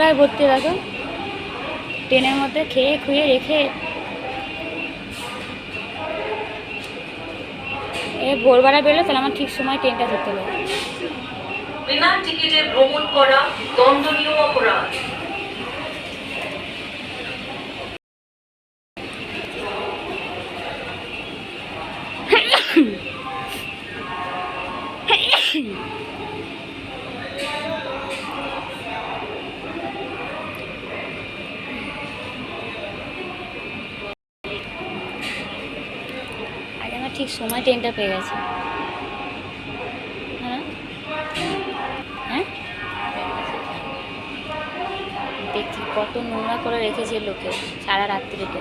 নোংরায় ভর্তি, দেখো ট্রেনের মধ্যে খেয়ে খুয়ে রেখে। ভোরবেলা বেরোলে তাহলে আমার ঠিক সময় ট্রেনটা ধরতে হবে। বিনা টিকিটে ভ্রমণ করা দণ্ডনীয় অপরাধ। আজ আমার ঠিক সময় ট্রেনটা পেয়ে গেছে। হ্যাঁ হ্যাঁ, দেখছি কত নোংরা করে রেখেছে লোকে সারা রাত্রিতে।